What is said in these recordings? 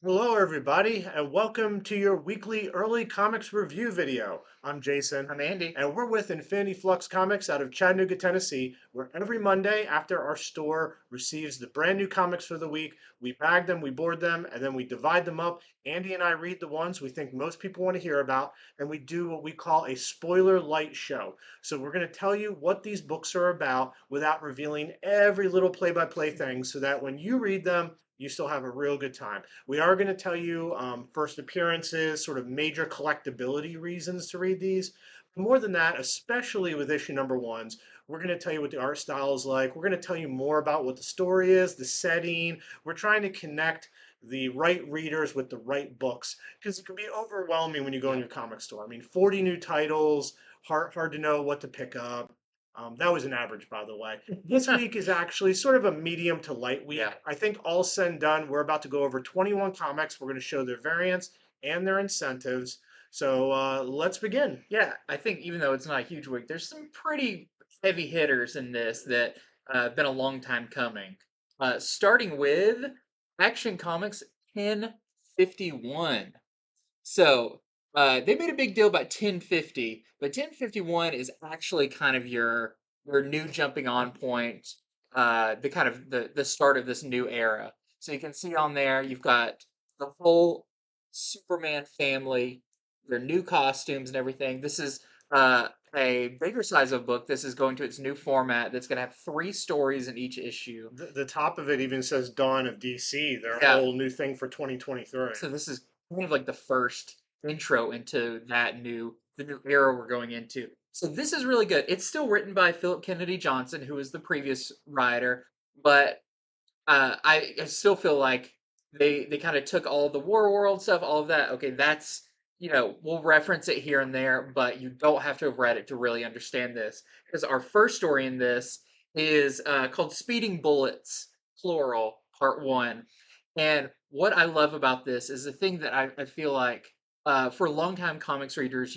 Hello, everybody, and welcome to your weekly early comics review video. I'm Jason, I'm Andy. and we're with Infinity Flux Comics out of Chattanooga, Tennessee, where every Monday after our store receives the brand new comics for the week, we bag them, we board them, and then we divide them up. Andy and I read the ones we think most people want to hear about, and we do what we call a spoiler light show. So we're going to tell you what these books are about without revealing every little play by play thing so that when you read them, you still have a real good time. We are going to tell you first appearances, sort of major collectability reasons to read these. More than that, especially with issue number ones, we're going to tell you what the art style is like. We're going to tell you more about what the story is, the setting. We're trying to connect the right readers with the right books because it can be overwhelming when you go in Yeah. your comic store. I mean, 40 new titles, hard to know what to pick up. That was an average, by the way. This week is actually sort of a medium to light Yeah. week. I think all said and done, we're about to go over 21 comics. We're going to show their variants and their incentives. So let's begin. Yeah. I think even though it's not a huge week, there's some pretty heavy hitters in this that been a long time coming. Starting with Action Comics 1051. So they made a big deal about 1050, but 1051 is actually kind of your new jumping on point, the kind of the start of this new era. So you can see on there you've got the whole Superman family, their new costumes and everything. This is a bigger size of book. This is going to its new format that's going to have three stories in each issue. The top of it even says Dawn of DC, their Yeah, whole new thing for 2023. so this is kind of like the first intro into the new era we're going into. So this is really good. It's still written by Philip Kennedy Johnson, who was the previous writer, but I still feel like they kind of took all the War World stuff, all of that. Okay, that's we'll reference it here and there, but you don't have to have read it to really understand this. Because our first story in this is called "Speeding Bullets," plural, part one. And what I love about this is the thing that I feel like for longtime comics readers,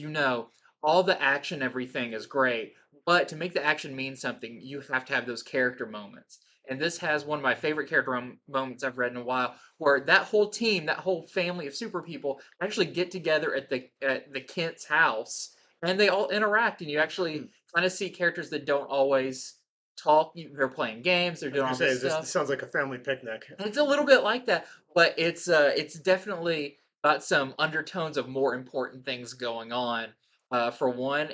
all the action, everything is great, but to make the action mean something, you have to have those character moments. And this has one of my favorite character moments I've read in a while, where that whole team, that whole family of super people, actually get together at the Kent's house, and they all interact, and you actually kind of see characters that don't always talk. They're playing games, they're I was doing going all to say, this this stuff. sounds like a family picnic. It's a little bit like that, but it's definitely got some undertones of more important things going on. For one,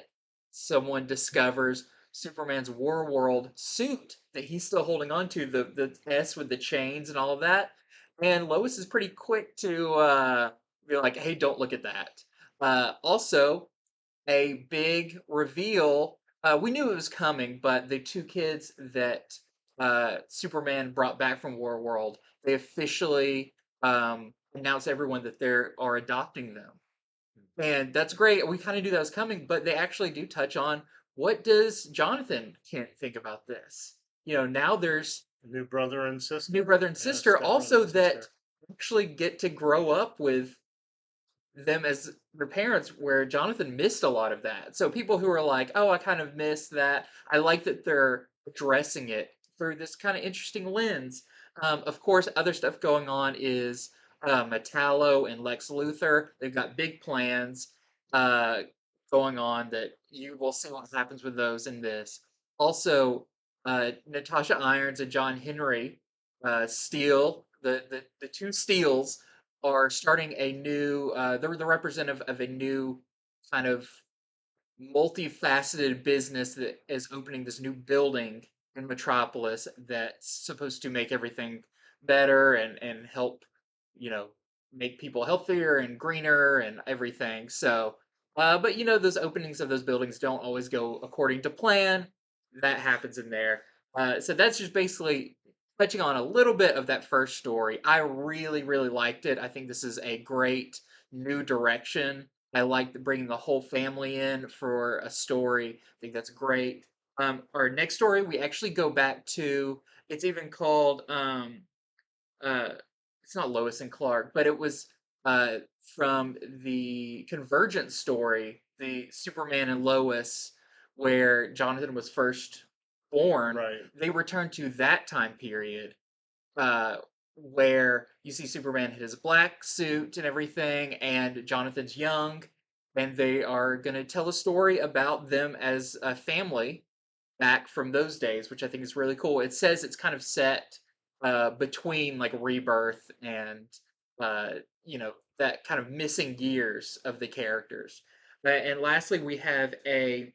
someone discovers Superman's War World suit that he's still holding on to, the S with the chains and all of that. And Lois is pretty quick to be like, "Hey, don't look at that." Also, a big reveal. We knew it was coming, but the two kids that Superman brought back from War World, they officially announced everyone that they are adopting them, and that's great. We kind of knew that was coming, but they actually do touch on what does Jonathan Kent think about this. Now there's New brother and new sister? brother and Yeah, sister stepbrother also and that sister. actually get to grow up with them as their parents, where Jonathan missed a lot of that. So people who are like, "Oh, I kind of missed that," I like that they're addressing it through this kind of interesting lens. Of course, other stuff going on is Metallo and Lex Luthor. They've got big plans uh, going on that you will see what happens with those in this. Also, Natasha Irons and John Henry Steele, the two Steels are starting a new they're the representative of a new kind of multifaceted business that is opening this new building in Metropolis that's supposed to make everything better and help, you know, make people healthier and greener and everything. So, but those openings of those buildings don't always go according to plan. That happens in there. So that's just basically touching on a little bit of that first story. I really, really liked it. I think this is a great new direction. I like bringing the whole family in for a story. I think that's great. Our next story, we actually go back to. It's even called. Uh, it's not Lois and Clark, but it was uh, from the Convergence story, the Superman and Lois, where Jonathan was first born. Right. They return to that time period, uh, where you see Superman hit his black suit and everything, and Jonathan's young, and they are going to tell a story about them as a family back from those days, which I think is really cool. It says it's kind of set between like Rebirth and uh, that kind of missing years of the characters. And lastly, we have a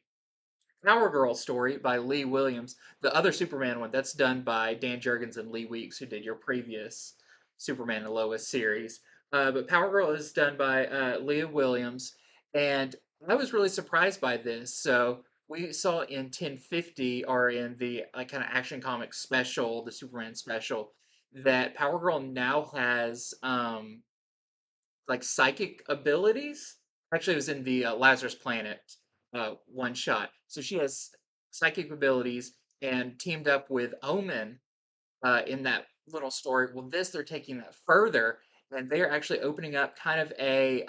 Power Girl story by Lee Williams. The other Superman one that's done by Dan Jurgens and Lee Weeks, who did your previous Superman and Lois series. But Power Girl is done by Leah Williams, and I was really surprised by this. So we saw in 1050 or in the kind of Action Comics special, the Superman special, that Power Girl now has like psychic abilities. Actually, it was in the Lazarus Planet one shot. So she has psychic abilities and teamed up with Omen in that little story. Well, this they're taking that further, and they're actually opening up kind of a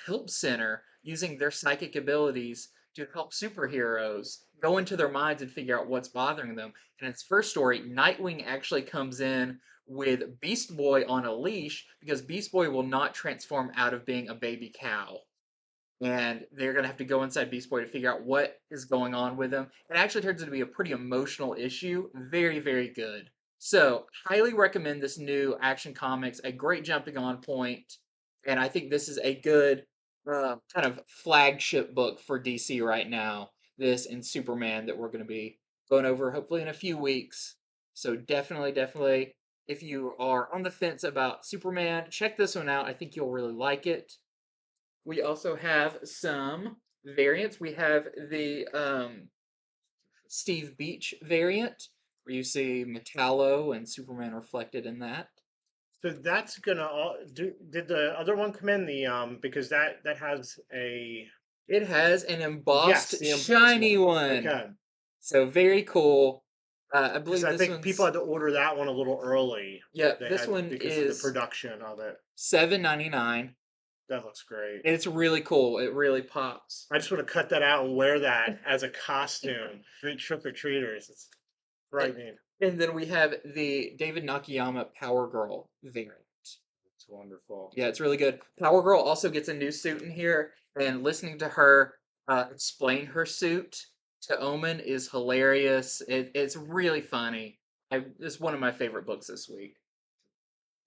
help center using their psychic abilities to help superheroes go into their minds and figure out what's bothering them. And in its first story, Nightwing actually comes in with Beast Boy on a leash because Beast Boy will not transform out of being a baby cow. And they're going to have to go inside Beast Boy to figure out what is going on with him. It actually turns out to be a pretty emotional issue. Very, very good. So, highly recommend this new Action Comics, a great jumping on point, and I think this is a good kind of flagship book for DC right now. This and Superman that we're going to be going over hopefully in a few weeks. So, definitely, definitely, if you are on the fence about Superman, check this one out. I think you'll really like it. We also have some variants. We have the Steve Beach variant, where you see Metallo and Superman reflected in that. So that's gonna all do. Did the other one come in the because that has a It has an yes, embossed the embossed shiny one. one. Okay, So very cool. I because believe I this think people one's, had to order that one a little early. yeah, They this had one because of the is production of it. $7.99. That looks great. It's really cool. It really pops. I just want to cut that out and wear that as a costume for trick or treaters. It's A- frightening. And then we have the David Nakayama Power Girl variant. It's wonderful. Yeah, it's really good. Power Girl also gets a new suit in here, and listening to her explain her suit to Omen is hilarious. It's really funny. It's one of my favorite books this week.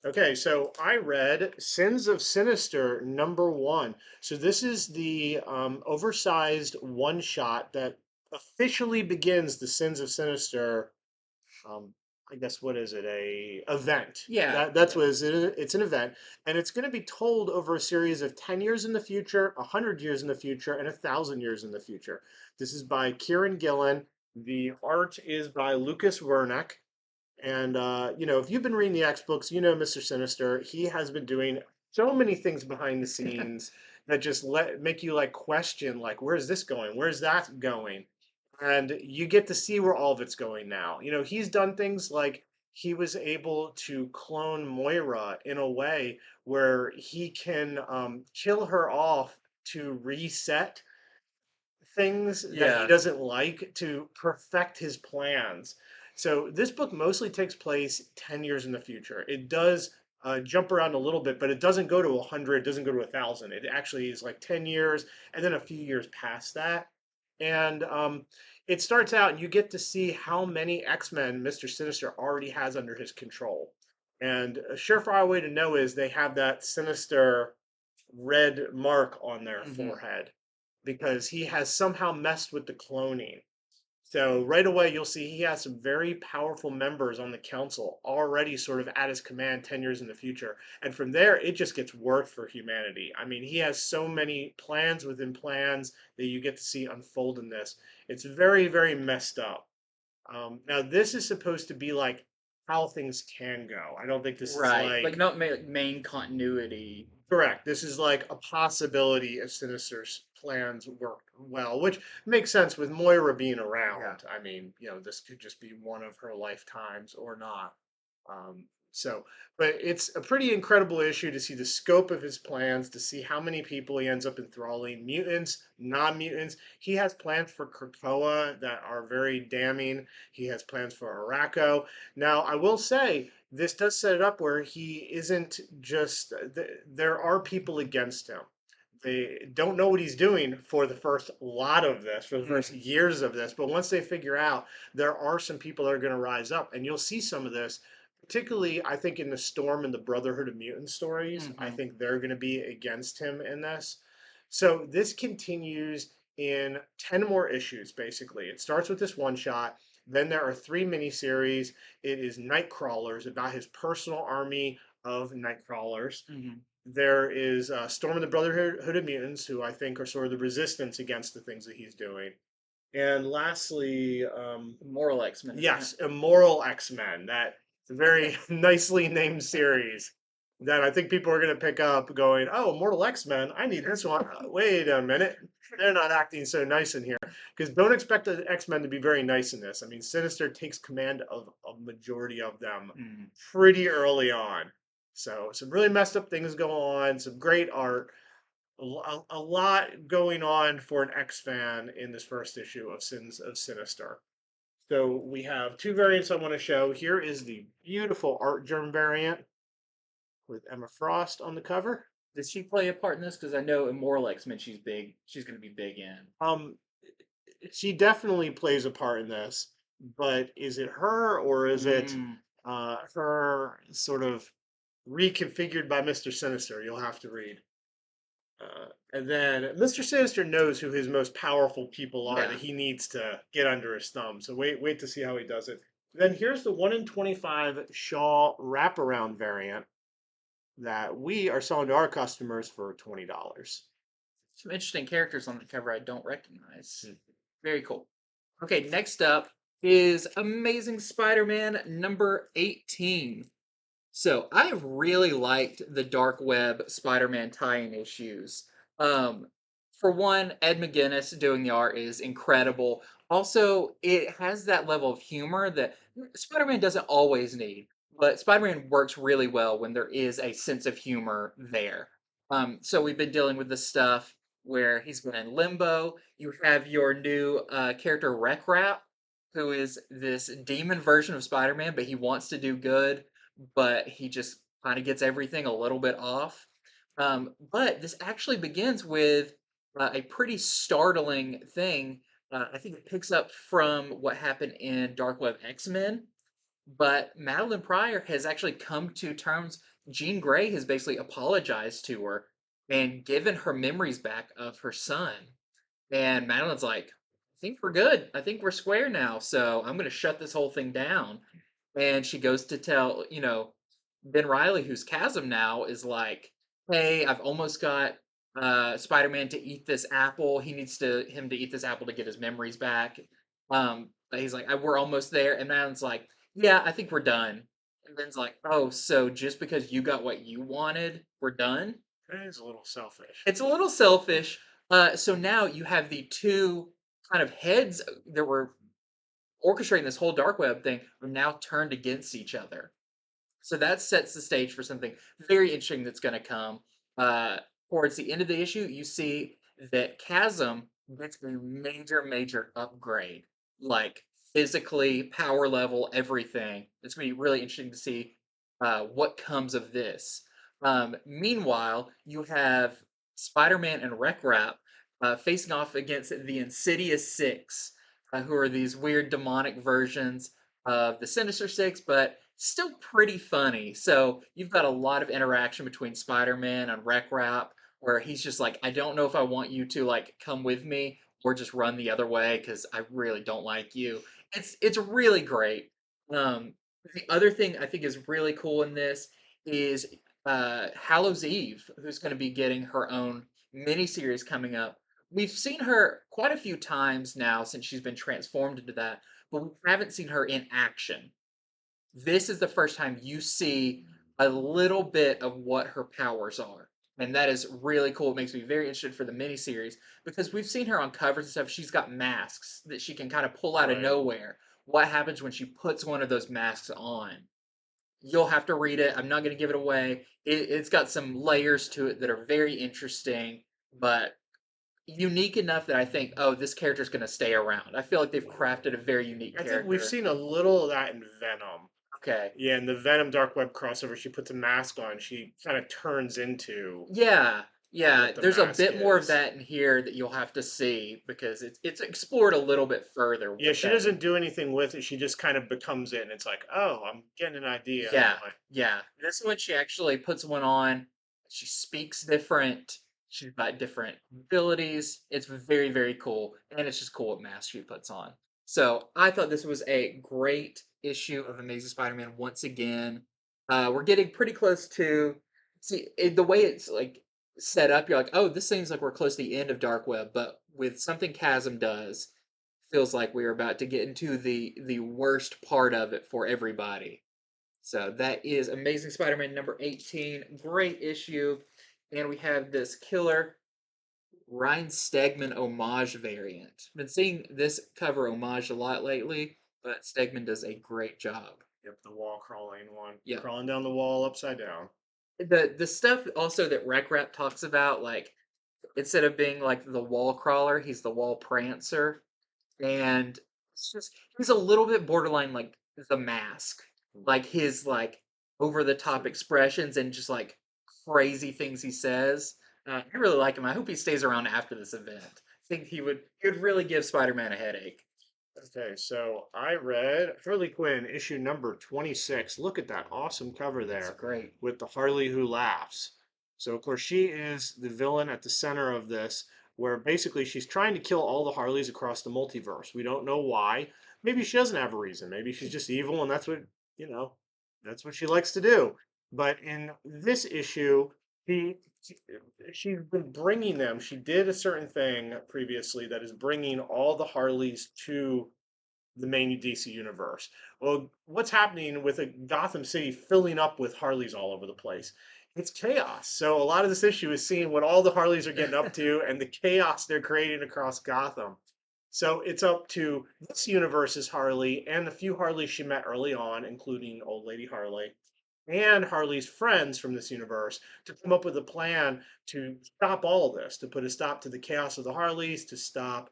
Okay, so I read Sins of Sinister #1. So this is the oversized one shot that officially begins the Sins of Sinister. Um, I guess what is it? A event. Yeah, That's what it is. It's an event, and it's going to be told over a series of 10 years in the future, 100 years in the future, and 1,000 years in the future. This is by Kieran Gillen. The art is by Lucas Wernick. And if you've been reading the X books, you know Mr. Sinister. He has been doing so many things behind the scenes that just make you like question, like, where's this going? Where's that going? And you get to see where all of it's going now. He's done things like he was able to clone Moira in a way where he can kill her off to reset things that he yeah, doesn't like to perfect his plans. So this book mostly takes place 10 years in the future. It does jump around a little bit, but it doesn't go to 100, doesn't go to 1,000. It actually is like 10 years and then a few years past that. And it starts out and you get to see how many X-Men Mr. Sinister already has under his control. And a surefire way to know is they have that sinister red mark on their hmm forehead because he has somehow messed with the cloning. So right away, you'll see he has some very powerful members on the council already sort of at his command 10 years in the future. And from there, it just gets worse for humanity. I mean, he has so many plans within plans that you get to see unfold in this. It's very, very messed up. Now, this is supposed to be like how things can go. I don't think this is right. Like like not main continuity. correct. This is like a possibility if Sinister's plans worked well, which makes sense with Moira being Yeah. around. I mean, this could just be one of her lifetimes or not. So, but it's a pretty incredible issue to see the scope of his plans, to see how many people he ends up enthralling, mutants, non-mutants. He has plans for Krakoa that are very damning. He has plans for Araco. Now, I will say this does set it up where he isn't just there are people against him. They don't know what he's doing for the first lot of this, for the first years of this, but once they figure out, there are some people that are going to rise up, and you'll see some of this particularly, I think, in the Storm and the Brotherhood of Mutant stories. I Hmm. think they're going to be against him in this. So this continues in 10 more issues, basically. It starts with this one shot. Then there are three miniseries. It is Nightcrawlers, about his personal army of Nightcrawlers. Hmm. There is Storm and the Brotherhood of Mutants, who I think are sort of the resistance against the things that he's doing. And lastly, Moral X-Men, isn't it? yes, Immoral X-Men. That very nicely named series that I think people are going to pick up going, oh, Immortal X-Men, I need this one. Wait a minute. They're not acting so nice in here. Because don't expect the X-Men to be very nice in this. I mean, Sinister takes command of a majority of them Mm. pretty early on. So some really messed up things go on, some great art, a lot going on for an X fan in this first issue of Sins of Sinister. So we have two variants I want to show. Here is the beautiful art germ variant with Emma Frost on the cover. Does she play a part in this? Because I know Immoral X-Men, she's big. She's going to be big in. Um, she definitely plays a part in this, but is it her or is it Mm. her sort of reconfigured by Mr. Sinister? You'll have to read. And then Mr. Sinister knows who his most powerful people are Yeah. that he needs to get under his thumb. So wait to see how he does it. Then here's the 1 in 25 Shaw wraparound variant that we are selling to our customers for $20. Some interesting characters on the cover I don't recognize. Hmm. Very cool. Okay, next up is Amazing Spider-Man number 18. So I really liked the Dark Web Spider-Man tie-in issues. Um, for one, Ed McGuinness doing the art is incredible. Also, it has that level of humor that Spider-Man doesn't always need, but Spider-Man works really well when there is a sense of humor there. So we've been dealing with the stuff where he's been in limbo. You have your new character Wreck Rap, who is this demon version of Spider-Man, but he wants to do good, but he just kind of gets everything a little bit off. But this actually begins with a pretty startling thing. I think it picks up from what happened in Dark Web X-Men, but Madeline Pryor has actually come to terms. Jean Grey has basically apologized to her and given her memories back of her son. And Madeline's like, I think we're good. I think we're square now. So I'm going to shut this whole thing down. And she goes to tell, Ben Riley, who's Chasm now, is like, hey, I've almost got Spider-Man to eat this apple. He needs him to eat this apple to get his memories back. But he's like, we're almost there. And Madeline's like, yeah, I think we're done. And Ben's like, oh, so just because you got what you wanted, we're done? That is a little selfish. It's a little selfish. So now you have the two kind of heads that were orchestrating this whole dark web thing are now turned against each other. So that sets the stage for something very interesting that's going to come. Uh, Towards the end of the issue, you see that Chasm gets a major, major upgrade, like physically, power level, everything. It's going to be really interesting to see what comes of this. Meanwhile, you have Spider-Man and Wreck Rap facing off against the Insidious Six, who are these weird demonic versions of the Sinister Six, but still pretty funny. So you've got a lot of interaction between Spider-Man and Wreck Rap, where he's just like, I don't know if I want you to like come with me or just run the other way because I really don't like you. It's really great. Um, the other thing I think is really cool in this is Hallows Eve, who's going to be getting her own miniseries coming up. We've seen her quite a few times now since she's been transformed into that, but we haven't seen her in action. This is the first time you see a little bit of what her powers are. And that is really cool. It makes me very interested for the miniseries because we've seen her on covers and stuff. She's got masks that she can kind of pull out of Right. nowhere. What happens when she puts one of those masks on? You'll have to read it. I'm not going to give it away. It's got some layers to it that are very interesting, but unique enough that I think, oh, this character's going to stay around. I feel like they've crafted a very unique I think we've character. seen a little of that in Venom. Okay. Yeah, in the Venom Dark Web crossover, she puts a mask on. She kind of turns into Yeah, yeah. what the There's a mask bit more of is. that in here that you'll have to see because it's explored a little bit further Yeah, with she that. doesn't do anything with it. She just kind of becomes it, and it's like, oh, I'm getting an idea Yeah, now. yeah. This one she actually puts one on. She speaks different. She's got different abilities. It's very, very cool. And it's just cool what mask she puts on. So I thought this was a great issue of Amazing Spider-Man once again. We're getting pretty close to the way it's like set up, you're like, oh, this seems like we're close to the end of Dark Web, but with something Chasm does, feels like we're about to get into the worst part of it for everybody. So that is Amazing Spider-Man number 18. Great issue. And we have this killer Ryan Stegman homage variant. Been seeing this cover homage a lot lately, but Stegman does a great job. Yep, the wall crawling one, Yep. crawling down the wall upside down. The stuff also that Rec Rap talks about, like instead of being like the wall crawler, he's the wall prancer. And it's just he's a little bit borderline like the mask. Like his like over the top expressions and just like crazy things he says. I really like him. I hope he stays around after this event. I think he would really give Spider-Man a headache. Okay, so I read Harley Quinn issue number 26. Look at that awesome cover It's there great. with the Harley who laughs. So, of course, she is the villain at the center of this, where basically she's trying to kill all the Harleys across the multiverse. We don't know why. Maybe she doesn't have a reason. Maybe she's just evil and that's what, you know, that's what she likes to do. But in this issue, she she's been bringing them. She did a certain thing previously that is bringing all the Harleys to the main DC universe. Well, what's happening with a Gotham City filling up with Harleys all over the place? It's chaos. So a lot of this issue is seeing what all the Harleys are getting up to and the chaos they're creating across Gotham. So it's up to this universe's Harley and the few Harleys she met early on, including Old Lady Harley, and Harley's friends from this universe to come up with a plan to stop all of this, to put a stop to the chaos of the Harleys, to stop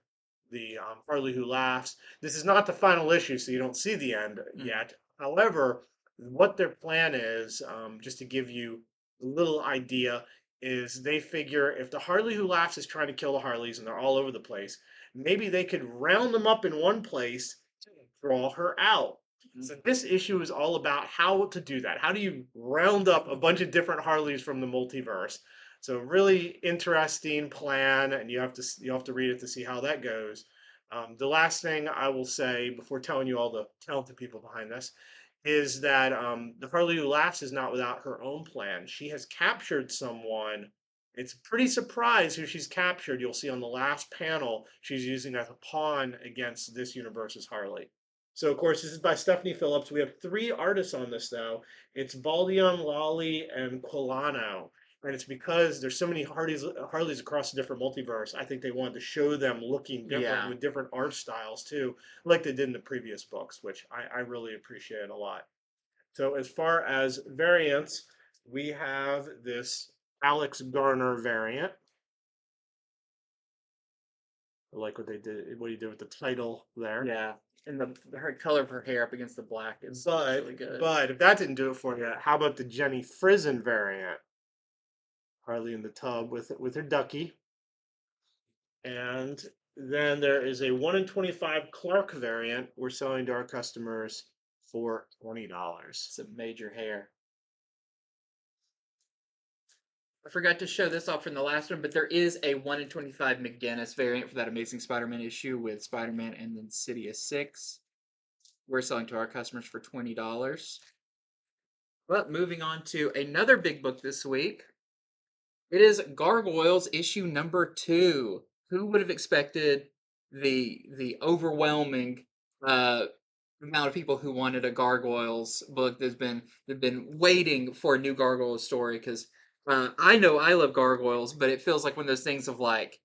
the Harley who laughs. This is not the final issue, so you don't see the end yet. However, what their plan is, just to give you a little idea, is they figure if the Harley who laughs is trying to kill the Harleys and they're all over the place, maybe they could round them up in one place to draw her out. So this issue is all about how to do that. How do you round up a bunch of different Harleys from the multiverse? So really interesting plan, and you have to read it to see how that goes. The last thing I will say before telling you all the talented people behind this is that the Harley who laughs is not without her own plan. She has captured someone. It's a pretty surprise who she's captured. You'll see on the last panel she's using as a pawn against this universe's Harley. So of course this is by Stephanie Phillips. We have three artists on this though. It's Valdion, Lally, and Colano. And it's because there's so many Harleys across the different multiverse. I think they wanted to show them looking different Yeah. with different art styles too, like they did in the previous books, which I really appreciate a lot. So as far as variants, we have this Alex Garner variant. I like what he did with the title there. Yeah. And the her color of her hair up against the black is really good. But if that didn't do it for you, how about the Jenny Frison variant? Harley in the tub with her ducky. And then there is a 1 in 25 Clark variant we're selling to our customers for $20. Some major hair. I forgot to show this off from the last one, but there is a 1 in 25 McGinnis variant for that Amazing Spider-Man issue with Spider-Man and Insidious 6. We're selling to our customers for $20. But moving on to another big book this week. It is Gargoyles issue number 2. Who would have expected the overwhelming amount of people who wanted a Gargoyles book? They've been waiting for a new Gargoyles story because I know I love Gargoyles, but it feels like one of those things of like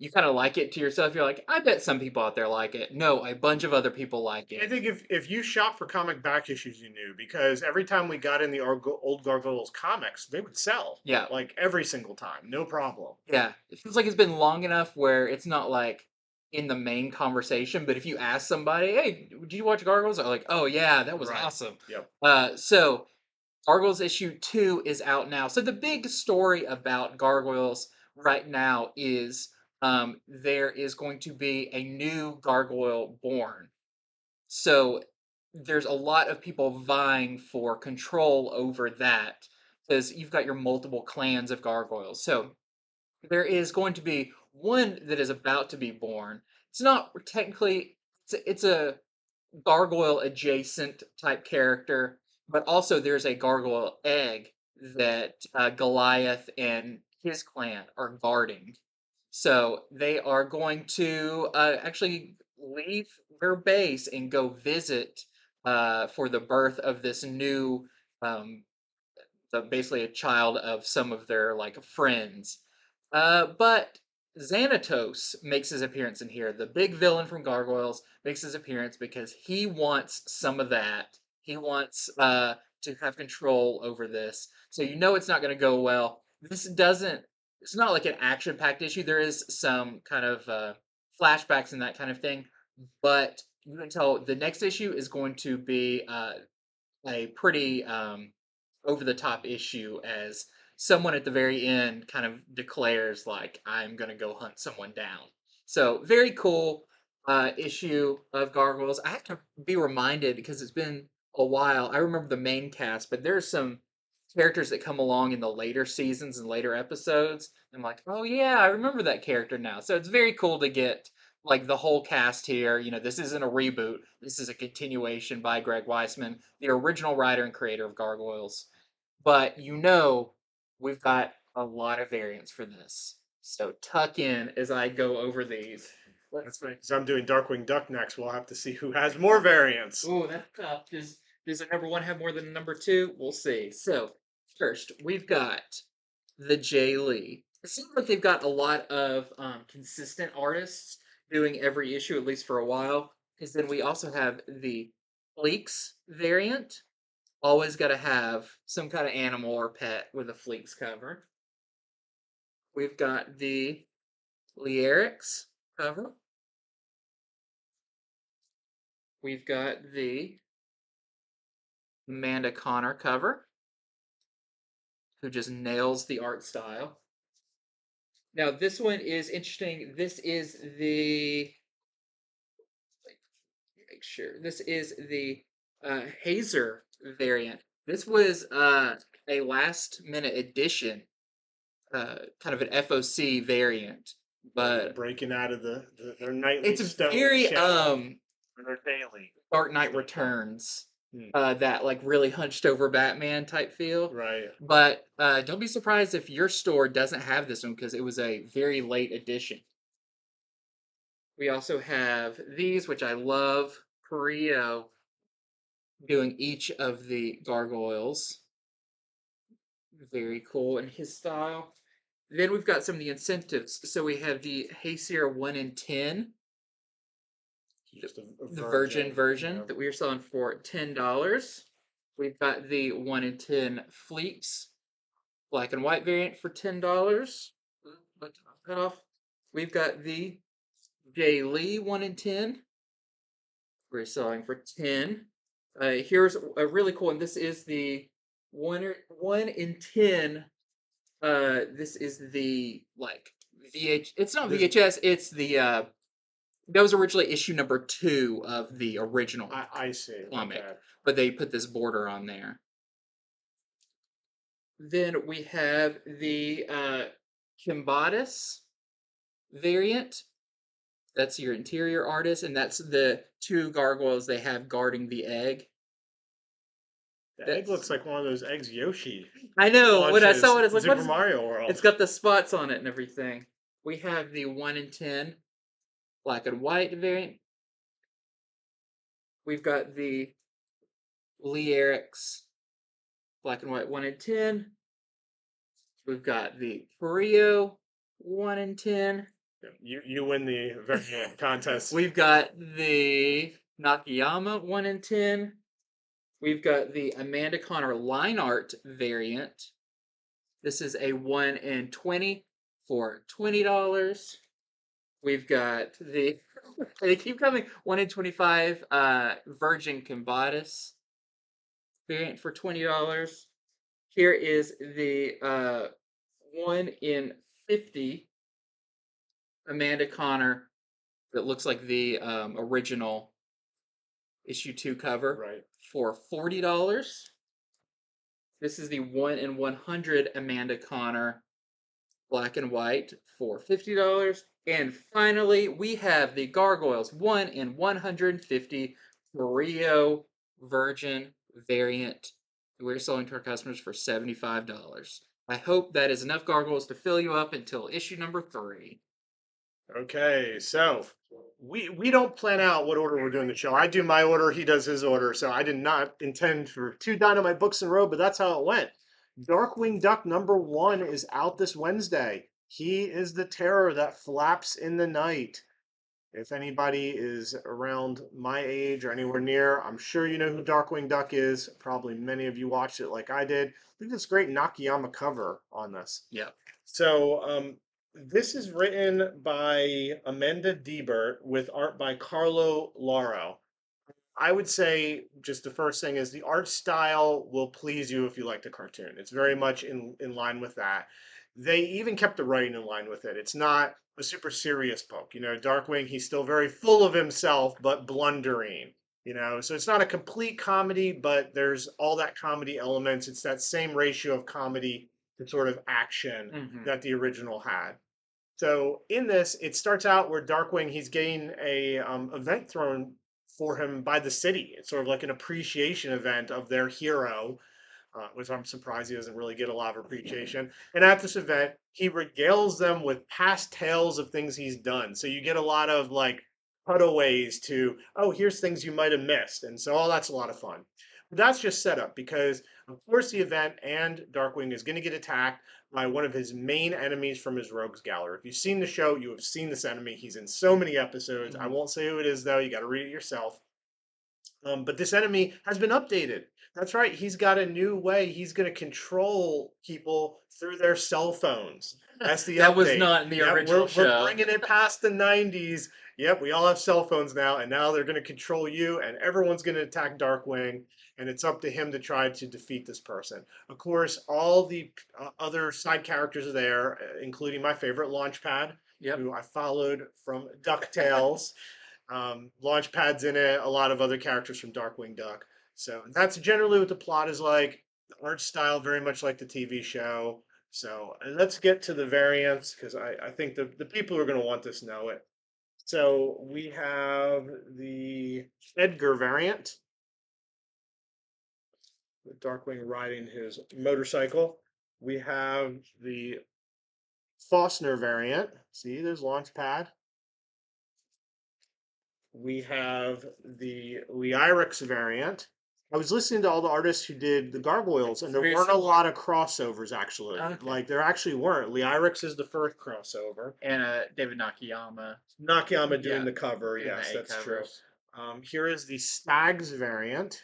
you kind of like it to yourself. You're like, I bet some people out there like it. No, a bunch of other people like I it. think if you shop for comic back issues, you knew because every time we got in the old Gargoyles comics, they would sell Yeah, like every single time, no problem. yeah. It feels like it's been long enough where it's not like in the main conversation, but if you ask somebody, hey, did you watch Gargoyles? They're like, oh yeah, that was Right. awesome. Yep. So Gargoyles issue 2 is out now. So the big story about Gargoyles right now is there is going to be a new gargoyle born. So there's a lot of people vying for control over that because you've got your multiple clans of gargoyles. So there is going to be one that is about to be born. It's not technically it's a gargoyle adjacent type character, but also there's a gargoyle egg that Goliath and his clan are guarding. So they are going to actually leave their base and go visit for the birth of this new, um, basically a child of some of their like friends. But Xanatos makes his appearance in here. The big villain from Gargoyles makes his appearance because he wants some of that. He wants to have control over this. So you know it's not going to go well. This doesn't. It's not like an action-packed issue. There is some kind of flashbacks and that kind of thing, but you can tell the next issue is going to be a pretty over the top issue as someone at the very end kind of declares like I'm gonna go hunt someone down. So very cool issue of Gargoyles. I have to be reminded because it's been a while. I remember the main cast, but there's some characters that come along in the later seasons and later episodes. I'm like, oh yeah, I remember that character now. So it's very cool to get like the whole cast here. You know, this isn't a reboot. This is a continuation by Greg Weisman, the original writer and creator of Gargoyles. But you know, we've got a lot of variants for this. So tuck in as I go over these. That's right. So I'm doing Darkwing Duck next. We'll have to see who has more variants. Oh, that's tough. Does a number one have more than a number two? We'll see. So first, we've got the Jay Lee. It seems like they've got a lot of consistent artists doing every issue, at least for a while. Because then we also have the Fleeks variant. Always got to have some kind of animal or pet with a Fleeks cover. We've got the Lyrics cover. We've got the Amanda Connor cover, who just nails the art style. Now, this one is interesting. This is the make sure this is the Hazer variant. This was a last minute addition, kind of an FOC variant, but Breaking out of their nightly it's stone very shell. Or their daily. Dark Knight Returns. Hmm. That like really hunched over Batman type feel. Right. But don't be surprised if your store doesn't have this one because it was a very late edition. We also have these, which I love. Perio doing each of the gargoyles. Very cool in his style. Then we've got some of the incentives. So we have the Hayseer 1 in 10, Just a the virgin version yeah. that we are selling for $10. We've got the 1 in 10 Fleeks black and white variant for $10. But cut off. We've got the Jay Lee 1 in 10. We're selling for 10. Here's a really cool one. This is the 1 in 10. This is the like VH. It's not VHS. It's the that was originally issue number 2 of the original I see. comic, Okay. but they put this border on there. Then we have the Kimbatis variant. That's your interior artist, and that's the 2 gargoyles they have guarding the egg. The egg looks like one of those eggs Yoshi I know. When I saw it, launches it's like, in what Super is Mario World. It's got the spots on it and everything. We have the 1 in 10 black and white variant. We've got the Lee Eric's black and white 1 in 10. We've got the Perio 1 in 10. You win the variant contest. We've got the Nakayama 1 in 10. We've got the Amanda Connor line art variant. This is a 1 in 20 for $20. We've got the they keep coming 1 in 25 Virgin Combatus variant for $20. Here is the 1 in 50 Amanda Connor that looks like the original issue 2 cover Right. for $40. This is the 1 in 100 Amanda Connor black and white for $50. And finally, we have the Gargoyles 1 in 150 Rio Virgin variant. We're selling to our customers for $75. I hope that is enough Gargoyles to fill you up until issue number 3. Okay, so we don't plan out what order we're doing the show. I do my order, he does his order. So I did not intend for 2 Dynamite books in a row, but that's how it went. Darkwing Duck #1 is out this Wednesday. He is the terror that flaps in the night. If anybody is around my age or anywhere near, I'm sure you know who Darkwing Duck is. Probably many of you watched it like I did. Look at this great Nakayama cover on this. Yep. So this is written by Amanda Diebert with art by Carlo Lauro. I would say just the first thing is the art style will please you if you like the cartoon. It's very much in line with that. They even kept the writing in line with it. It's not a super serious book. You know, Darkwing, he's still very full of himself, but blundering. You know, so it's not a complete comedy, but there's all that comedy elements. It's that same ratio of comedy to sort of action that the original had. So in this, it starts out where Darkwing, he's getting a event thrown for him by the city. It's sort of like an appreciation event of their hero, which I'm surprised he doesn't really get a lot of appreciation. And at this event, he regales them with past tales of things he's done. So you get a lot of like cutaways to, oh, here's things you might have missed. And so all that's a lot of fun. But that's just set up because, of course, the event and Darkwing is going to get attacked by one of his main enemies from his rogues gallery. If you've seen the show, you have seen this enemy. He's in so many episodes. I won't say who it is, though. You got to read it yourself. But this enemy has been updated. That's right. He's got a new way. He's going to control people through their cell phones. That's the That update. was not in the original show. We're bringing it past the 90s. Yep, we all have cell phones now, and now they're going to control you, and everyone's going to attack Darkwing, and it's up to him to try to defeat this person. Of course, all the other side characters are there, including my favorite, Launchpad, who I followed from DuckTales. Launchpad's in it, a lot of other characters from Darkwing Duck. So that's generally what the plot is like. The art style, very much like the TV show. So let's get to the variants because I think the people who are going to want this know it. So we have the Edgar variant, with Darkwing riding his motorcycle. We have the Faulkner variant. See, there's Launchpad. We have the Lyrics variant. I was listening to all the artists who did the Gargoyles, and there weren't a lot of crossovers, actually. Okay. Like, there actually weren't. Lyrics is the first crossover. And David Nakayama. Nakayama doing the cover. Yes, that's true. Here is the Stags variant.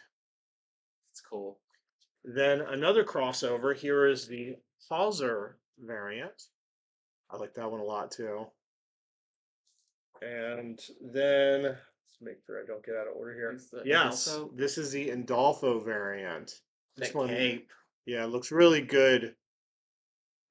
It's cool. Then another crossover. Here is the Hauser variant. I like that one a lot, too. And then, let's make sure I don't get out of order here. Yes, Indolfo? this is the Indolfo variant. This That one, cape. yeah, it looks really good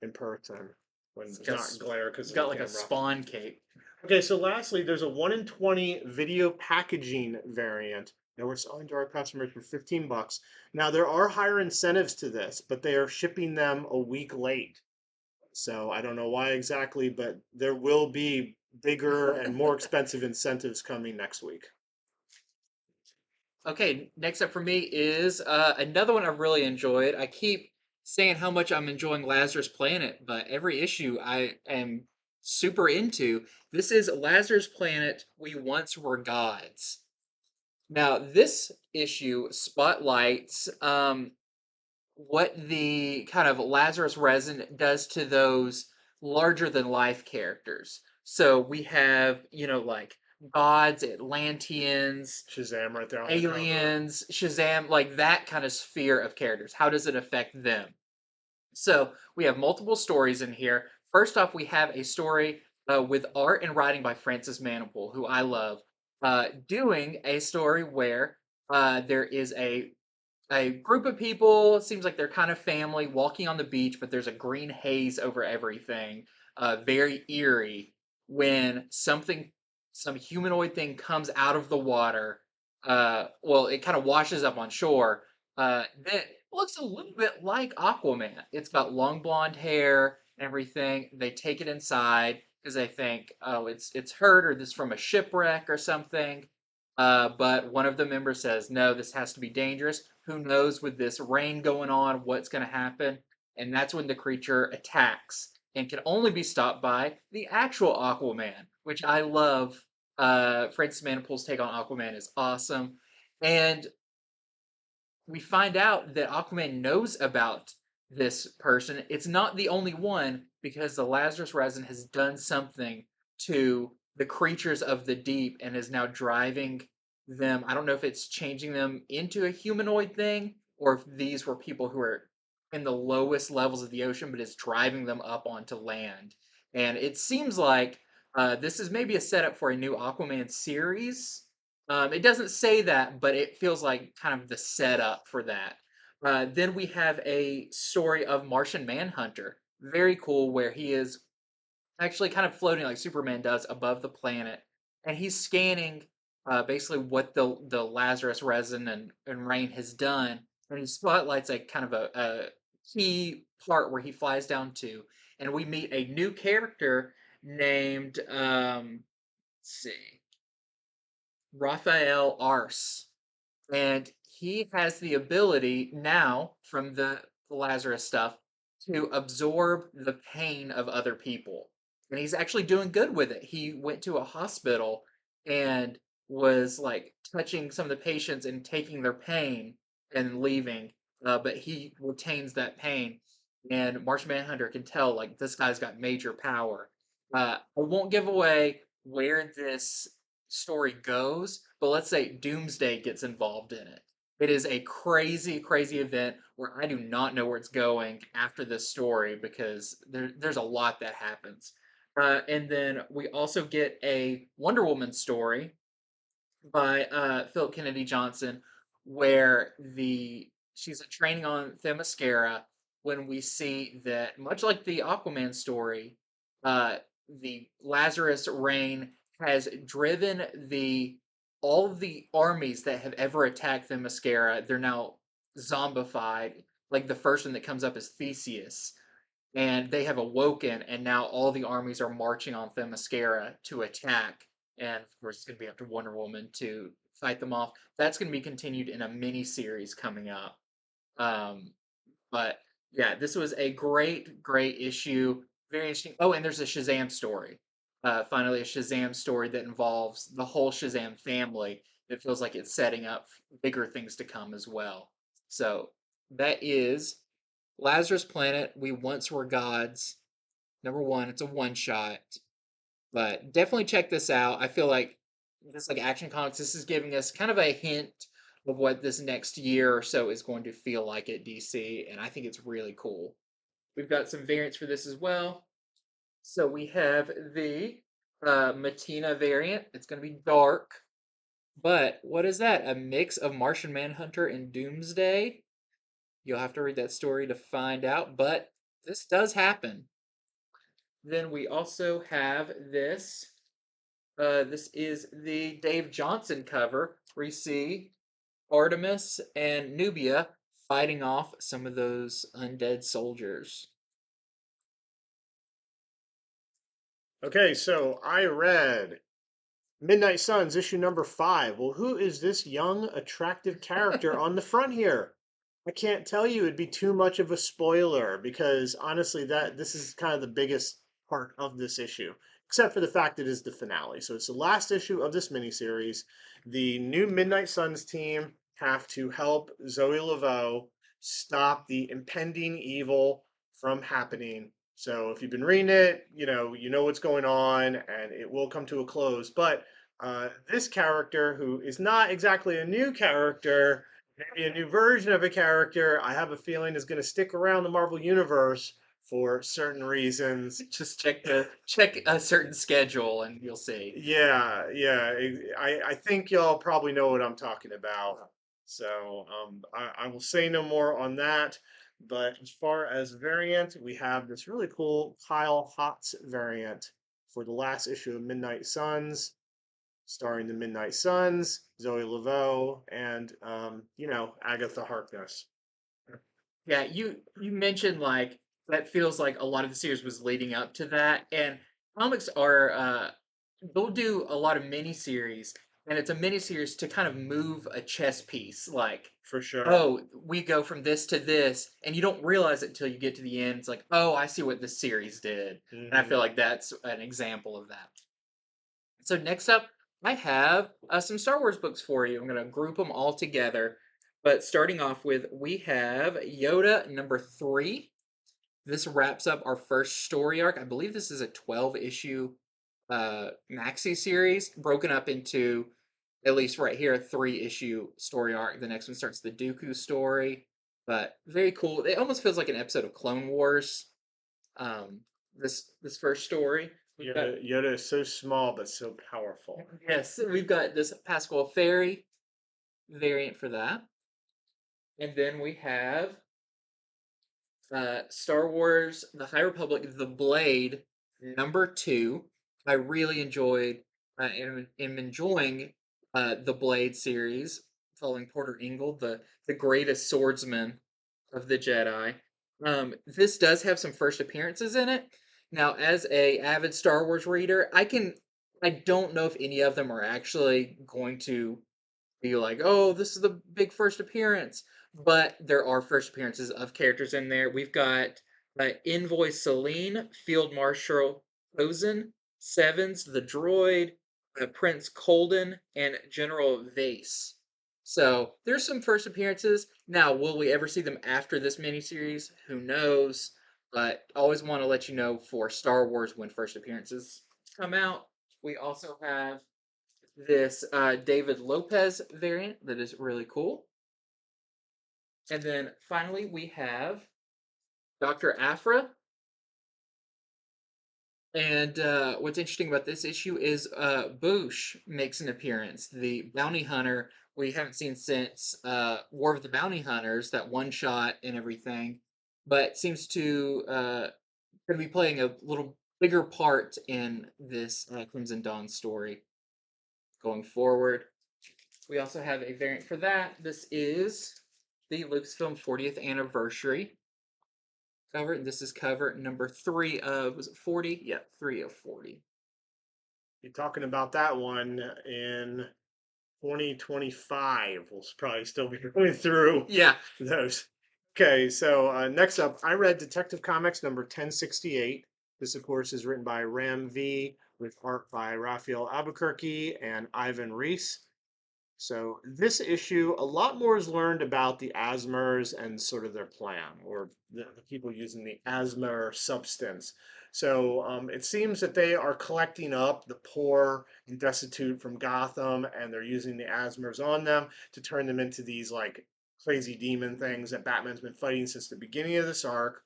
in person when it's got not glare because It's got like a Spawn cape. Okay, so lastly, there's a 1 in 20 video packaging variant that we're selling to our customers for $15. Now, there are higher incentives to this, but they are shipping them a week late. So I don't know why exactly, but there will be bigger and more expensive incentives coming next week. Okay, next up for me is another one I've really enjoyed. I keep saying how much I'm enjoying Lazarus Planet, but every issue I am super into. This is Lazarus Planet, We Once Were Gods. Now, this issue spotlights what the kind of Lazarus resin does to those larger than life characters. So we have, like gods, Atlanteans, Shazam right there on the cover. aliens, Shazam, like that kind of sphere of characters. How does it affect them? So we have multiple stories in here. First off, we have a story with art and writing by Francis Maniple, who I love, doing a story where there is a group of people. It seems like they're kind of family walking on the beach, but there's a green haze over everything, very eerie. When some humanoid thing comes out of the water, well, it kind of washes up on shore. That looks a little bit like Aquaman. It's got long blonde hair and everything. They take it inside because they think, oh, it's hurt or this is from a shipwreck or something. But one of the members says, no, this has to be dangerous. Who knows with this rain going on, what's going to happen? And that's when the creature attacks and can only be stopped by the actual Aquaman, which I love. Francis Maniple's take on Aquaman is awesome. And we find out that Aquaman knows about this person. It's not the only one because the Lazarus resin has done something to the creatures of the deep and is now driving them. I don't know if it's changing them into a humanoid thing or if these were people who are in the lowest levels of the ocean, but it's driving them up onto land. And it seems like this is maybe a setup for a new Aquaman series. It doesn't say that, but it feels like kind of the setup for that. Then we have a story of Martian Manhunter. Very cool, where he is actually kind of floating like Superman does above the planet, and he's scanning basically what the Lazarus resin and rain has done, and he spotlights like kind of a key part where he flies down to, and we meet a new character named let's see, Raphael Arce, and he has the ability now from the Lazarus stuff to absorb the pain of other people. And he's actually doing good with it. He went to a hospital and was like touching some of the patients and taking their pain and leaving. But he retains that pain. And Martian Manhunter can tell like this guy's got major power. I won't give away where this story goes, but let's say Doomsday gets involved in it. It is a crazy, crazy event where I do not know where it's going after this story because there's a lot that happens. And then we also get a Wonder Woman story by Philip Kennedy Johnson, where the she's training on Themyscira. When we see that, much like the Aquaman story, the Lazarus rain has driven the all of the armies that have ever attacked Themyscira. They're now zombified. Like the first one that comes up is Theseus, and they have awoken, and now all the armies are marching on Themyscira to attack. And of course, it's going to be up to Wonder Woman to fight them off. That's going to be continued in a mini series coming up. Um, but yeah, this was a great, great issue. Very interesting. Oh, and there's a Shazam story. Finally, a Shazam story that involves the whole Shazam family. It feels like it's setting up bigger things to come as well. So that is Lazarus Planet, We Once Were Gods. Number one, it's a one shot, but definitely check this out. I feel like just like Action Comics, this is giving us kind of a hint of what this next year or so is going to feel like at DC, and I think it's really cool. We've got some variants for this as well. So we have the Matina variant. It's going to be dark, but what is that? A mix of Martian Manhunter and Doomsday? You'll have to read that story to find out, but this does happen. Then we also have this. This is the Dave Johnson cover where you see Artemis and Nubia fighting off some of those undead soldiers. Okay, so I read Midnight Suns issue number 5. Well, who is this young, attractive character on the front here? I can't tell you. It'd be too much of a spoiler because honestly, that this is kind of the biggest part of this issue, except for the fact it is the finale. So it's the last issue of this miniseries. The new Midnight Suns team have to help Zoe Laveau stop the impending evil from happening. So if you've been reading it, you know what's going on, and it will come to a close. But this character, who is not exactly a new character, maybe a new version of a character, I have a feeling is going to stick around the Marvel Universe for certain reasons. Just check a certain schedule and you'll see. Yeah, yeah. I think y'all probably know what I'm talking about. So I will say no more on that. But as far as variant, we have this really cool Kyle Hotz variant for the last issue of Midnight Suns, starring the Midnight Suns, Zoe Laveau, and Agatha Harkness. Yeah, you mentioned like that feels like a lot of the series was leading up to that, and comics are they'll do a lot of miniseries, and it's a miniseries to kind of move a chess piece. Like, For sure. oh, we go from this to this, and you don't realize it until you get to the end. It's like, oh, I see what this series did, and I feel Hmm. like that's an example of that. So next up, I have some Star Wars books for you. I'm going to group them all together. But starting off with, we have Yoda number 3. This wraps up our first story arc. I believe this is a 12 issue maxi series broken up into, at least right here, a 3 issue story arc. The next one starts the Dooku story. But very cool. It almost feels like an episode of Clone Wars. Um, this first story. We've got Yoda is so small but so powerful. Yes, we've got this Pascal Ferry variant for that. And then we have Star Wars The High Republic, The Blade, number 2. I really enjoyed and am enjoying the Blade series, following Porter Engle, the greatest swordsman of the Jedi. This does have some first appearances in it. Now, as a avid Star Wars reader, I don't know if any of them are actually going to be like, oh, this is the big first appearance. But there are first appearances of characters in there. We've got Envoy Celine, Field Marshal Posen, Sevens, the droid, Prince Colden, and General Vase. So there's some first appearances. Now, will we ever see them after this miniseries? Who knows? But always want to let you know for Star Wars when first appearances come out. We also have this David Lopez variant that is really cool. And then finally, we have Dr. Aphra. And what's interesting about this issue is Boosh makes an appearance. The bounty hunter we haven't seen since War of the Bounty Hunters, that one shot and everything, but seems to going to be playing a little bigger part in this Crimson Dawn story going forward. We also have a variant for that. This is the Lucasfilm 40th anniversary cover. This is cover number 3 of, was it 40? Yeah, 3 of 40. You're talking about that one in 2025. We'll probably still be going through Yeah. those. Okay, so next up, I read Detective Comics number 1068. This, of course, is written by Ram V with art by Raphael Albuquerque and Ivan Reese. So this issue, a lot more is learned about the Asmers and sort of their plan, or the people using the Asmer substance. So it seems that they are collecting up the poor and destitute from Gotham, and they're using the Asmers on them to turn them into these like crazy demon things that Batman's been fighting since the beginning of this arc.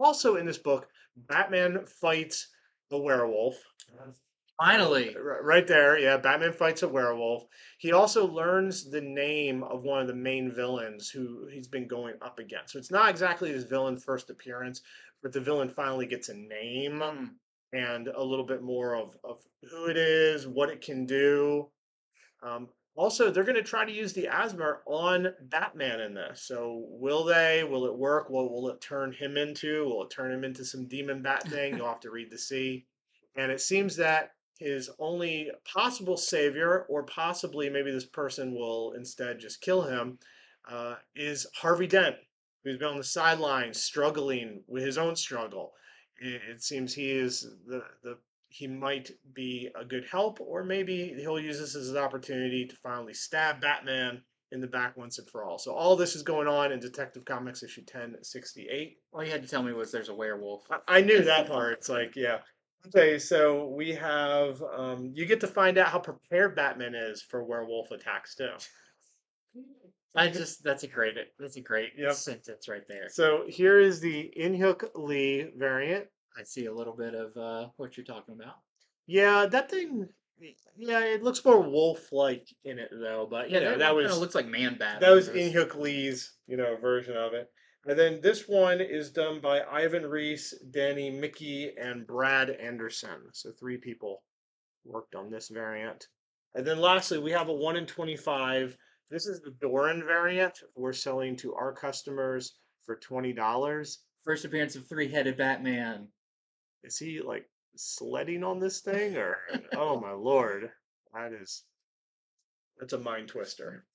Also in this book, Batman fights a werewolf. Finally. Right there, yeah. Batman fights a werewolf. He also learns the name of one of the main villains who he's been going up against. So it's not exactly his villain first appearance, but the villain finally gets a name and a little bit more of who it is, what it can do. Also, they're going to try to use the Asmer on Batman in this. So will they? Will it work? What will it turn him into? Will it turn him into some demon bat thing? You'll have to read to see. And it seems that his only possible savior, or possibly maybe this person will instead just kill him, is Harvey Dent, who's been on the sidelines struggling with his own struggle. It seems he is he might be a good help, or maybe he'll use this as an opportunity to finally stab Batman in the back once and for all. So all this is going on in Detective Comics issue 1068. All you had to tell me was there's a werewolf. I knew that part. It's like, yeah. Okay, so we have you get to find out how prepared Batman is for werewolf attacks too. That's a great Yep. sentence right there. So here is the Inhyuk Lee variant. I see a little bit of what you're talking about. Yeah, that thing. Yeah, it looks more wolf-like in it though. But you know, that kind of looks like Man Bat. that was Inhyuk Lee's version of it. And then this one is done by Ivan Reese, Danny Mickey, and Brad Anderson. So 3 people worked on this variant. And then lastly, we have a 1 in 25. This is the Doran variant. We're selling to our customers for $20. First appearance of 3-headed Batman. Is he like sledding on this thing or oh my lord. That's a mind twister.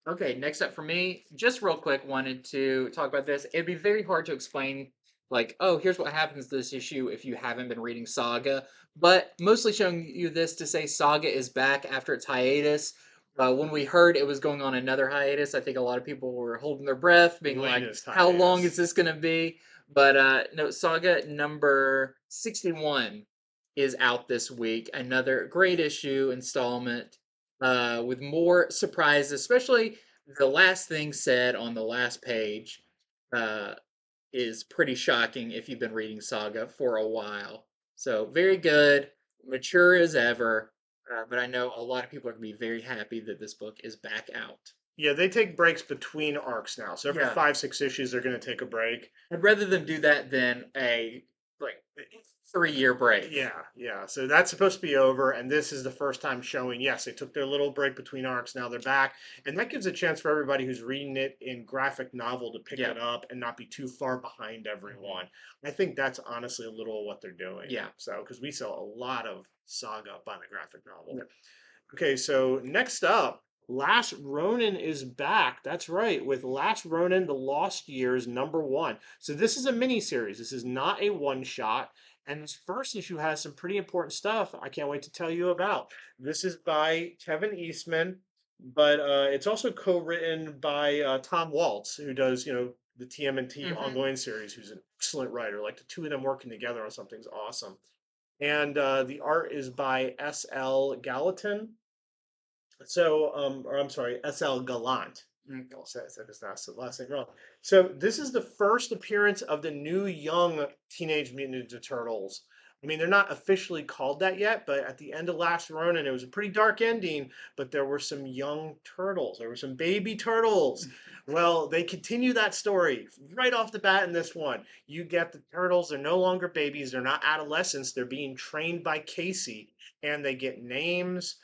Okay, next up for me, just real quick, wanted to talk about this. It'd be very hard to explain, like, oh, here's what happens to this issue if you haven't been reading Saga, but mostly showing you this to say Saga is back after its hiatus. When we heard it was going on another hiatus, I think a lot of people were holding their breath, being like, how long is this going to be? But no, Saga number 61 is out this week. Another great issue installment with more surprises, especially the last thing said on the last page uh, is pretty shocking if you've been reading Saga for a while. So very good, mature as ever. But I know a lot of people are going to be very happy that this book is back out. Yeah, they take breaks between arcs now. So every Yeah. 5-6 issues, they're going to take a break. I'd rather them do that than a like 3-year break. Yeah. So that's supposed to be over, and this is the first time showing. Yes, they took their little break between arcs. Now they're back, and that gives a chance for everybody who's reading it in graphic novel to pick it up and not be too far behind everyone. I think that's honestly a little what they're doing. Yeah. So because we sell a lot of Saga by the graphic novel. Yeah. Okay, so next up, Last Ronin is back. That's right, with Last Ronin: The Lost Years #1. So this is a mini series. This is not a one shot. And this first issue has some pretty important stuff I can't wait to tell you about. This is by Kevin Eastman, but it's also co-written by Tom Waltz, who does, the TMNT ongoing series, who's an excellent writer. Like the 2 of them working together on something's awesome. And the art is by S.L. Gallatin. So, or I'm sorry, S.L. Gallant. I said his last name wrong. So this is the first appearance of the new young Teenage Mutant Ninja Turtles. I mean, they're not officially called that yet, but at the end of Last Ronin, it was a pretty dark ending, but there were some young turtles. There were some baby turtles. Well, they continue that story right off the bat in this one. You get the turtles, they're no longer babies, they're not adolescents, they're being trained by Casey, and they get names.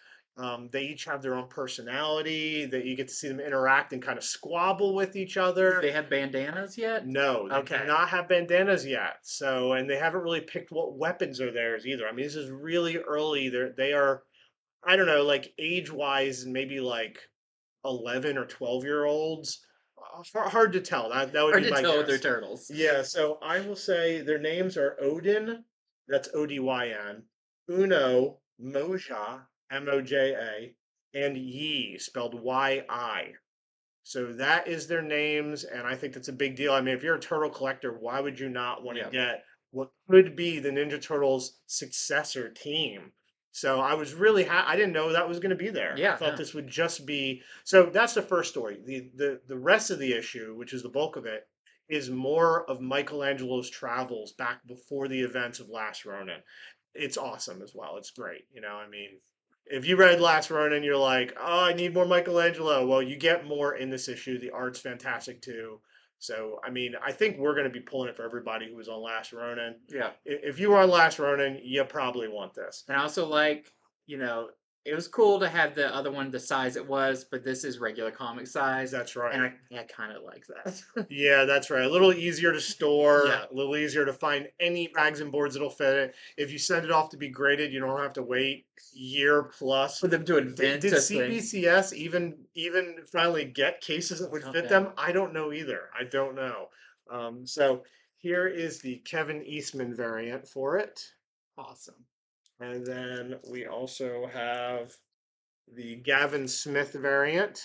They each have their own personality. That you get to see them interact and kind of squabble with each other. Do they have bandanas yet? No, they do not have bandanas yet. So, and they haven't really picked what weapons are theirs either. I mean, this is really early. They are, I don't know, like age wise, maybe like 11 or 12-year-olds. Hard to tell. That would Hard be to my tell with guess. their turtles. Yeah. So I will say their names are Odin. That's Odyn. Uno, Moja, Moja, and Yi, spelled Yi. So that is their names, and I think that's a big deal. I mean, if you're a turtle collector, why would you not want to get what could be the Ninja Turtles' successor team? So I was really I didn't know that was going to be there. Yeah, I thought this would just be. So that's the first story. The rest of the issue, which is the bulk of it, is more of Michelangelo's travels back before the events of Last Ronin. It's awesome as well. It's great. I mean, if you read Last Ronin, you're like, oh, I need more Michelangelo. Well, you get more in this issue. The art's fantastic too. So, I mean, I think we're going to be pulling it for everybody who was on Last Ronin. Yeah. If you were on Last Ronin, you probably want this. And I also like, it was cool to have the other one the size it was, but this is regular comic size. That's right. And I kind of like that. Yeah, that's right. A little easier to store, Yeah. a little easier to find any bags and boards that'll fit it. If you send it off to be graded, you don't have to wait year plus For them to invent Did a thing. CBCS even finally get cases that would fit them? I don't know either. I don't know. So here is the Kevin Eastman variant for it. Awesome. And then we also have the Gavin Smith variant.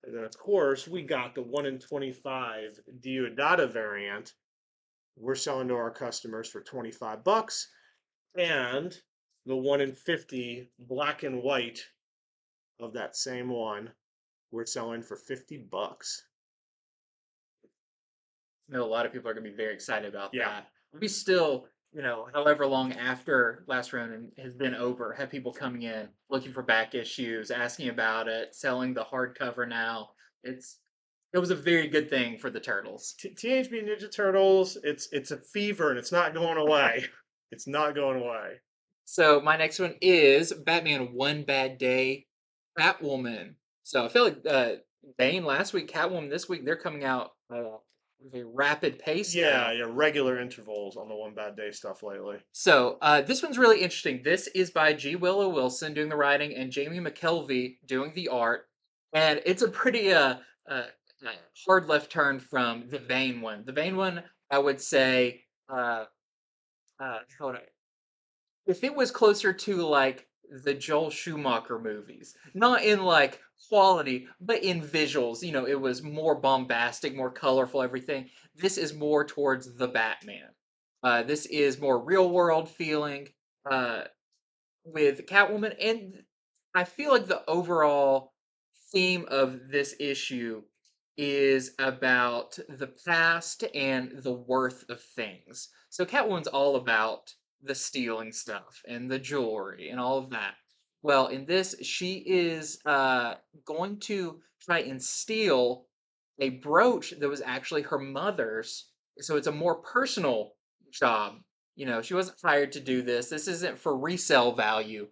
And then, of course, we got the 1 in 25 Diodata variant. We're selling to our customers for 25 bucks. And the 1 in 50 black and white of that same one, we're selling for 50 bucks. I know a lot of people are going to be very excited about Yeah. that. We still, however long after Last Ronin has been over, have people coming in looking for back issues, asking about it, selling the hardcover now. It was a very good thing for the Turtles. Teenage Mutant Ninja Turtles, it's a fever and it's not going away. It's not going away. So my next one is Batman One Bad Day Catwoman. So I feel like Bane last week, Catwoman this week, they're coming out with a rapid pace now. Yeah, regular intervals on the One Bad Day stuff lately. So this one's really interesting. This is by G. Willow Wilson doing the writing and Jamie McKelvey doing the art, and it's a pretty uh, hard left turn from the Bane one. The Bane one, I would say, hold on. If it was closer to like the Joel Schumacher movies, not in like quality, but in visuals, it was more bombastic, more colorful, everything. This is more towards the Batman. This is more real world feeling uh, with Catwoman, and I feel like the overall theme of this issue is about the past and the worth of things. So Catwoman's all about the stealing stuff and the jewelry and all of that. Well, in this, she is going to try and steal a brooch that was actually her mother's. So it's a more personal job. She wasn't hired to do this. This isn't for resale value.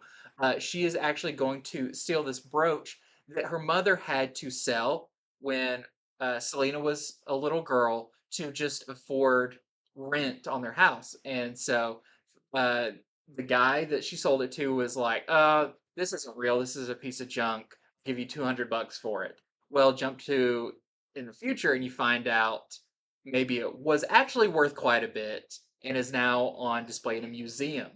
She is actually going to steal this brooch that her mother had to sell when Selena was a little girl to just afford rent on their house. And so uh, the guy that she sold it to was like, this isn't real. This is a piece of junk. Give you 200 bucks for it. Well, jump to in the future and you find out maybe it was actually worth quite a bit and is now on display in a museum.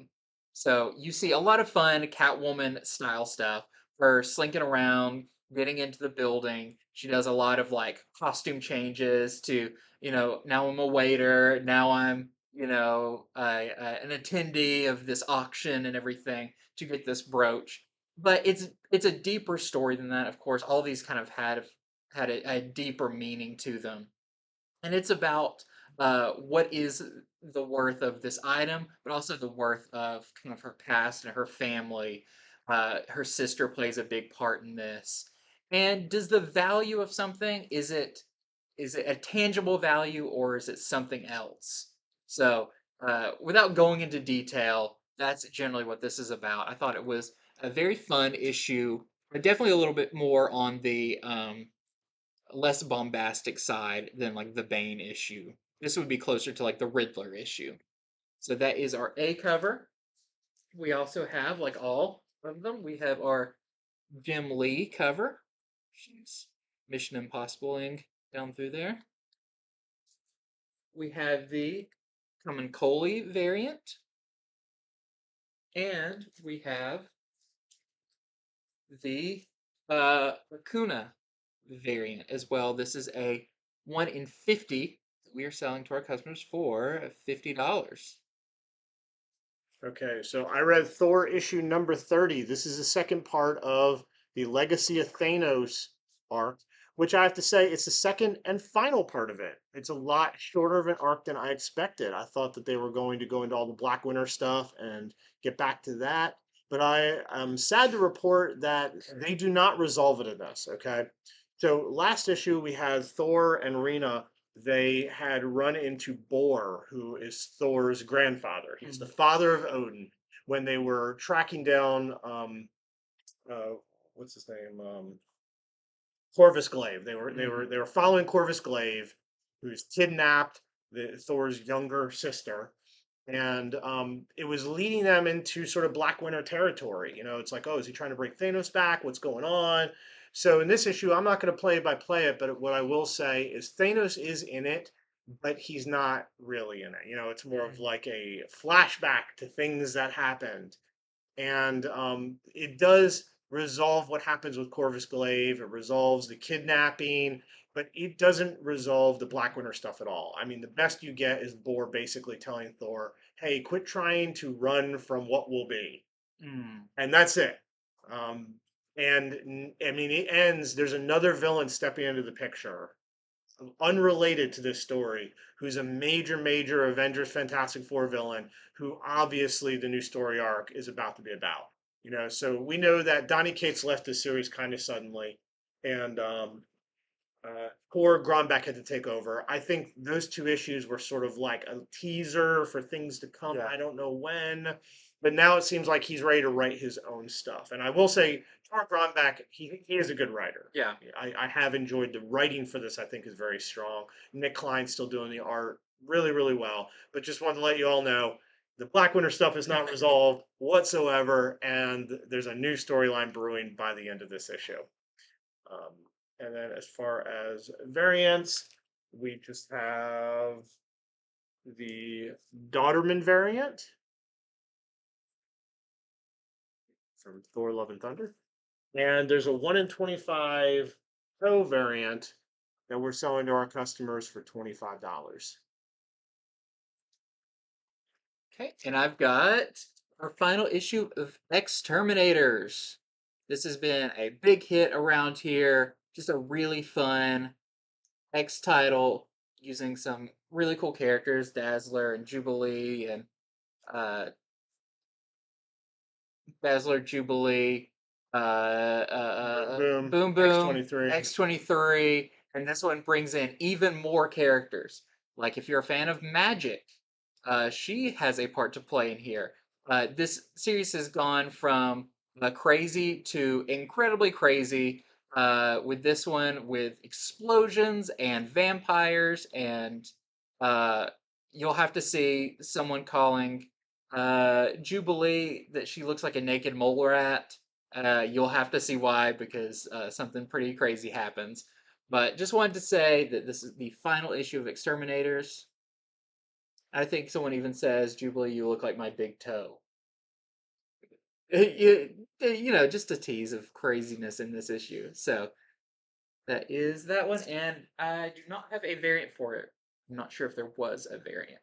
So you see a lot of fun Catwoman style stuff. Her slinking around, getting into the building. She does a lot of like costume changes to, now I'm a waiter, now I'm, an attendee of this auction and everything to get this brooch. But it's a deeper story than that. Of course, all these kind of had a deeper meaning to them, and it's about what is the worth of this item, but also the worth of kind of her past and her family. Her sister plays a big part in this. And does the value of something is it a tangible value or is it something else? So, without going into detail, that's generally what this is about. I thought it was a very fun issue, definitely a little bit more on the less bombastic side than like the Bane issue. This would be closer to like the Riddler issue. So that is our A cover. We also have, like all of them, we have our Jim Lee cover. She's Mission Impossible ink down through there. We have the Common Coley variant. And we have the Lacuna variant as well. This is a 1 in 50 that we are selling to our customers for $50. Okay, so I read Thor issue number 30. This is the second part of the Legacy of Thanos arc, which I have to say it's the second and final part of it. It's a lot shorter of an arc than I expected. I thought that they were going to go into all the Black Winter stuff and get back to that, but I am sad to report that they do not resolve it in this, okay? So last issue we had Thor and Rena, they had run into Bor, who is Thor's grandfather. He's the father of Odin. When they were tracking down, uh, what's his name, Corvus Glaive. They were following Corvus Glaive, who's kidnapped Thor's younger sister, and it was leading them into sort of Black Winter territory. It's like, oh, is he trying to bring Thanos back? What's going on? So in this issue, I'm not going to play by play it, but what I will say is Thanos is in it, but he's not really in it. It's more of like a flashback to things that happened, and it does resolve what happens with Corvus Glaive. It resolves the kidnapping, but it doesn't resolve the Black Winter stuff at all. I mean, the best you get is Bor basically telling Thor, "Hey, quit trying to run from what will be," Mm. and that's it. Um, and I mean, it ends. There's another villain stepping into the picture, unrelated to this story, who's a major Avengers Fantastic Four villain, who obviously the new story arc is about to be about. So we know that Donny Cates left the series kind of suddenly, and poor Grombeck had to take over. I think those two issues were sort of like a teaser for things to come. Yeah. I don't know when, but now it seems like he's ready to write his own stuff. And I will say, Tor Grombeck, he is a good writer. Yeah. I have enjoyed the writing for this. I think is very strong. Nick Klein's still doing the art really well. But just wanted to let you all know. The Black Winter stuff is not resolved whatsoever, and there's a new storyline brewing by the end of this issue. Um, and then as far as variants, we just have the Daughterman variant from Thor Love and Thunder. And there's a 1 in 25 Pro variant that we're selling to our customers for $25. Okay, and I've got our final issue of X-Terminators. This has been a big hit around here. Just a really fun X title using some really cool characters, Dazzler and Jubilee, and uh, Dazzler, Jubilee, Boom, Boom Boom, X-23. X-23, and this one brings in even more characters. Like if you're a fan of Magic, she has a part to play in here. This series has gone from crazy to incredibly crazy. With this one, with explosions and vampires, and uh, you'll have to see someone calling Jubilee that she looks like a naked mole rat. You'll have to see why, because something pretty crazy happens. But just wanted to say that this is the final issue of Exterminators. I think someone even says, Jubilee, you look like my big toe. Just a tease of craziness in this issue. So that is that one, and I do not have a variant for it. I'm not sure if there was a variant.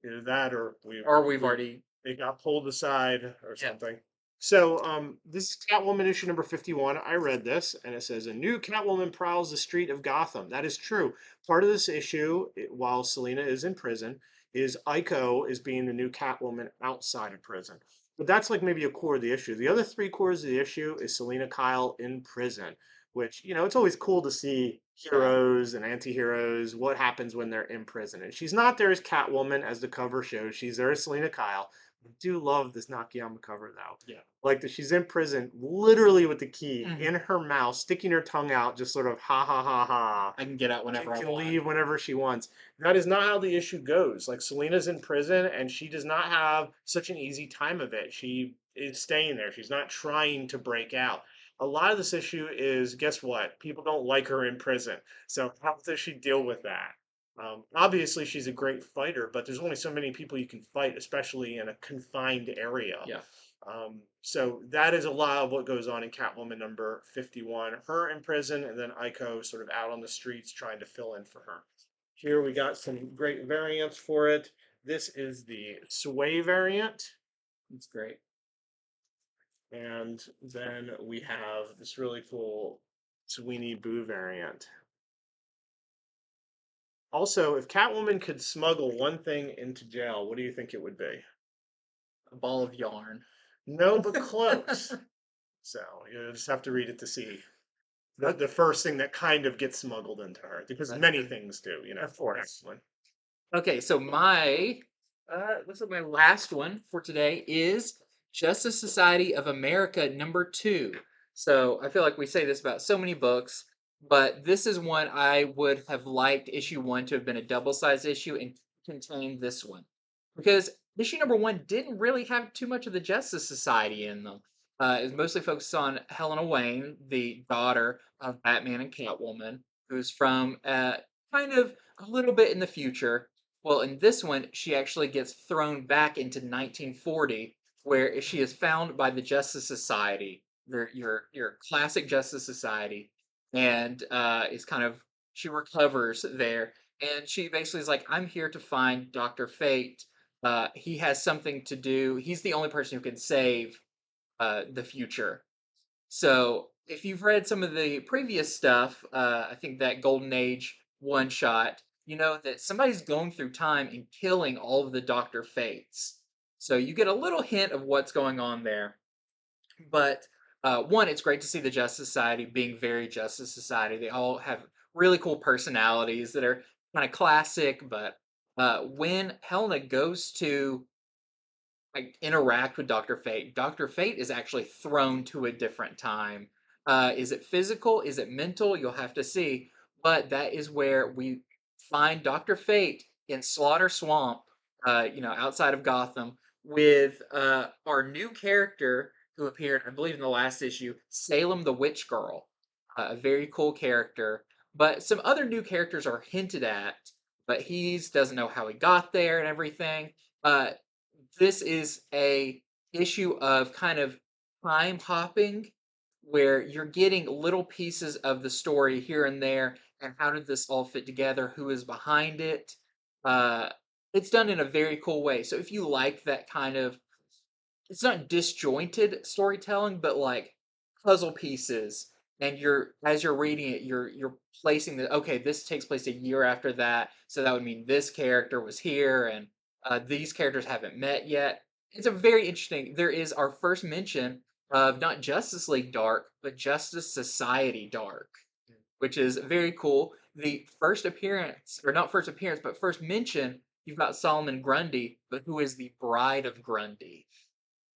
Either that or We've already. it got pulled aside or Yeah. something. So this is Catwoman issue number 51. I read this, and it says a new Catwoman prowls the street of Gotham. That is true. Part of this issue, while Selina is in prison, is Ico is being the new Catwoman outside of prison. But that's like maybe a core of the issue. The other three cores of the issue is Selina Kyle in prison, which, it's always cool to see heroes and anti-heroes, what happens when they're in prison. And she's not there as Catwoman, as the cover shows. She's there as Selina Kyle. I do love this Nakayama cover, though. Yeah. Like that she's in prison, literally with the key Mhm. in her mouth, sticking her tongue out, just sort of ha ha ha ha. I can get out whenever I Can want. leave whenever she wants. That is not how the issue goes. Like Selena's in prison, and she does not have such an easy time of it. She is staying there. She's not trying to break out. A lot of this issue is, guess what? People don't like her in prison. So how does she deal with that? Obviously, she's a great fighter, but there's only so many people you can fight, especially in a confined area. Yeah. So that is a lot of what goes on in Catwoman number 51. Her in prison, and then Ico sort of out on the streets trying to fill in for her. Here we got some great variants for it. This is the Sway variant. It's great. And then we have this really cool Sweeney Boo variant. Also, if Catwoman could smuggle one thing into jail, what do you think it would be? A ball of yarn. No, but close. So you just have to read it to see the first thing that kind of gets smuggled into her, because many things do, Of course. Excellent. Okay, so my looks like my last one for today is Justice Society of America number 2. So I feel like we say this about so many books, but this is one I would have liked issue 1 to have been a double-sized issue and contain this one. Because issue number 1 didn't really have too much of the Justice Society in them. It was mostly focused on Helena Wayne, the daughter of Batman and Catwoman, who's from kind of a little bit in the future. Well, in this one, she actually gets thrown back into 1940, where she is found by the Justice Society, They're your classic Justice Society, and is kind of she recovers there, and she basically is like, I'm here to find Doctor Fate. He has something to do. He's the only person who can save the future. So if you've read some of the previous stuff, I think that Golden Age one shot, you know that somebody's going through time and killing all of the Doctor Fates. So you get a little hint of what's going on there. But one, it's great to see the Justice Society being very Justice Society. They all have really cool personalities that are kind of classic. But when Helena goes to like interact with Doctor Fate, Doctor Fate is actually thrown to a different time. Is it physical? Is it mental? You'll have to see. But that is where we find Doctor Fate in Slaughter Swamp, outside of Gotham, with our new character who appeared, I believe, in the last issue, Salem the Witch Girl. A very cool character. But some other new characters are hinted at, but he doesn't know how he got there and everything. This is a issue of kind of time hopping where you're getting little pieces of the story here and there, and how did this all fit together, who is behind it. uh it's done in a very cool way, so if you like that kind of, it's not disjointed storytelling, but like puzzle pieces, and you're as you're reading it, you're placing the, okay, this takes place a year after that, so that would mean this character was here, and these characters haven't met yet. It's a very interesting. There is our first mention of not Justice League Dark, but Justice Society Dark, which is very cool. The first appearance, or not first appearance, but first mention, you've got Solomon Grundy, but who is the bride of Grundy?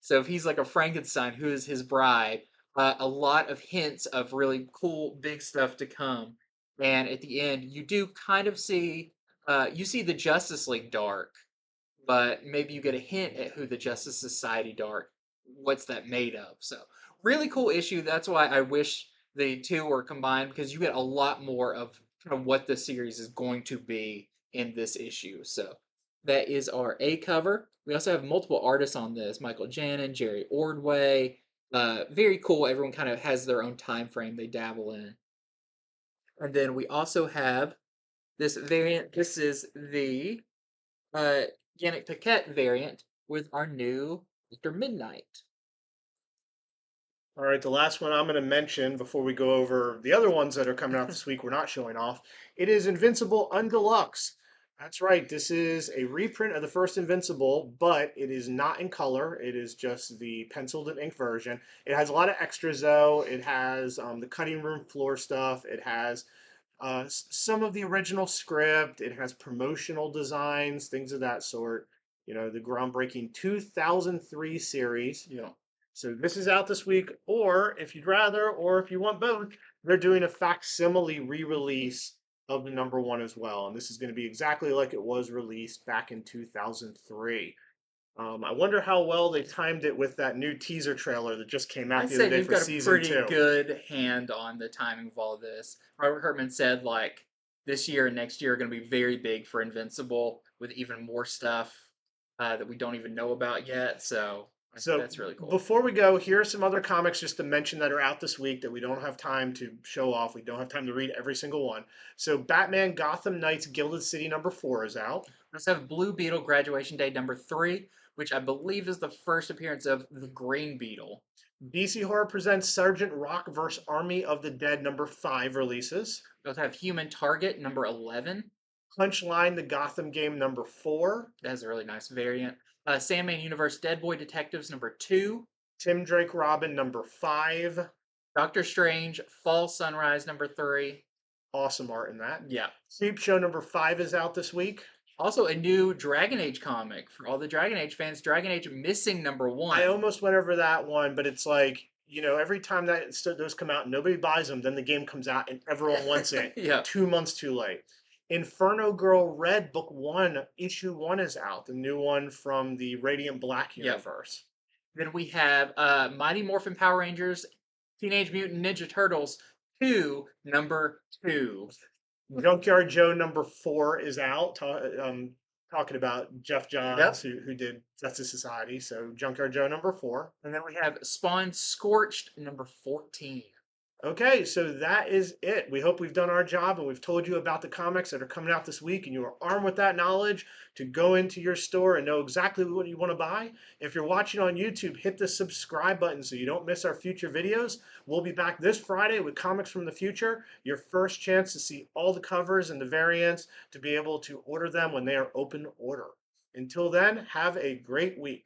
So if he's like a Frankenstein, who is his bride? A lot of hints of really cool, big stuff to come. And at the end, you do kind of see, you see the Justice League Dark, but maybe you get a hint at who the Justice Society Dark, what's that made of. So really cool issue. That's why I wish the two were combined, because you get a lot more of kind of what the series is going to be in this issue. So that is our A cover. We also have multiple artists on this: Michael Janin, Jerry Ordway. Very cool. Everyone kind of has their own time frame they dabble in. And then we also have this variant. This is the uh, Yannick Paquette variant with our new Mr. Midnight. All right, the last one I'm going to mention before we go over the other ones that are coming out this week, we're not showing off. It is Invincible Undeluxe. That's right, this is a reprint of the first Invincible, but it is not in color. It is just the penciled and ink version. It has a lot of extras, though. It has the cutting room floor stuff. It has some of the original script. It has promotional designs, things of that sort. You know, the groundbreaking 2003 series. Yeah. So this is out this week, or if you'd rather, or if you want both, they're doing a facsimile re-release of the number one as well. And this is going to be exactly like it was released back in 2003. I wonder how well they timed it with that new teaser trailer that just came out I'd the other say day you've for got a season pretty two. good hand on the timing of all this. Robert Hertman said like this year and next year are going to be very big for Invincible, with even more stuff that we don't even know about yet. So I think So that's really cool. before we go, here are some other comics just to mention that are out this week that we don't have time to show off. We don't have time to read every single one. So Batman Gotham Knights Gilded City #4 is out. We also have Blue Beetle Graduation Day #3, which I believe is the first appearance of the Green Beetle. DC Horror presents Sergeant Rock vs. Army of the Dead #5 releases. We also have Human Target #11. Punchline, the Gotham game #4. That has a really nice variant. Sandman Universe Dead Boy Detectives #2. Tim Drake Robin #5. Doctor Strange Fall Sunrise #3. Awesome art in that. Yeah. Creep Show #5 is out this week. Also, a new Dragon Age comic for all the Dragon Age fans. Dragon Age Missing #1. I almost went over that one, but it's like, you know, every time that those come out, nobody buys them. Then the game comes out and everyone wants it. Yeah. 2 months too late. Inferno Girl Red Book 1, Issue 1 is out. The new one from the Radiant Black Yep. universe. Then we have Mighty Morphin Power Rangers Teenage Mutant Ninja Turtles 2 #2. Junkyard Joe #4 is out. talking about Jeff Johns, Yep. who did Justice Society. So Junkyard Joe number 4. And then we have Spawn Scorched number 14. Okay, so that is it. We hope we've done our job and we've told you about the comics that are coming out this week, and you are armed with that knowledge to go into your store and know exactly what you want to buy. If you're watching on YouTube, hit the subscribe button so you don't miss our future videos. We'll be back this Friday with Comics from the Future, your first chance to see all the covers and the variants to be able to order them when they are open order. Until then, have a great week.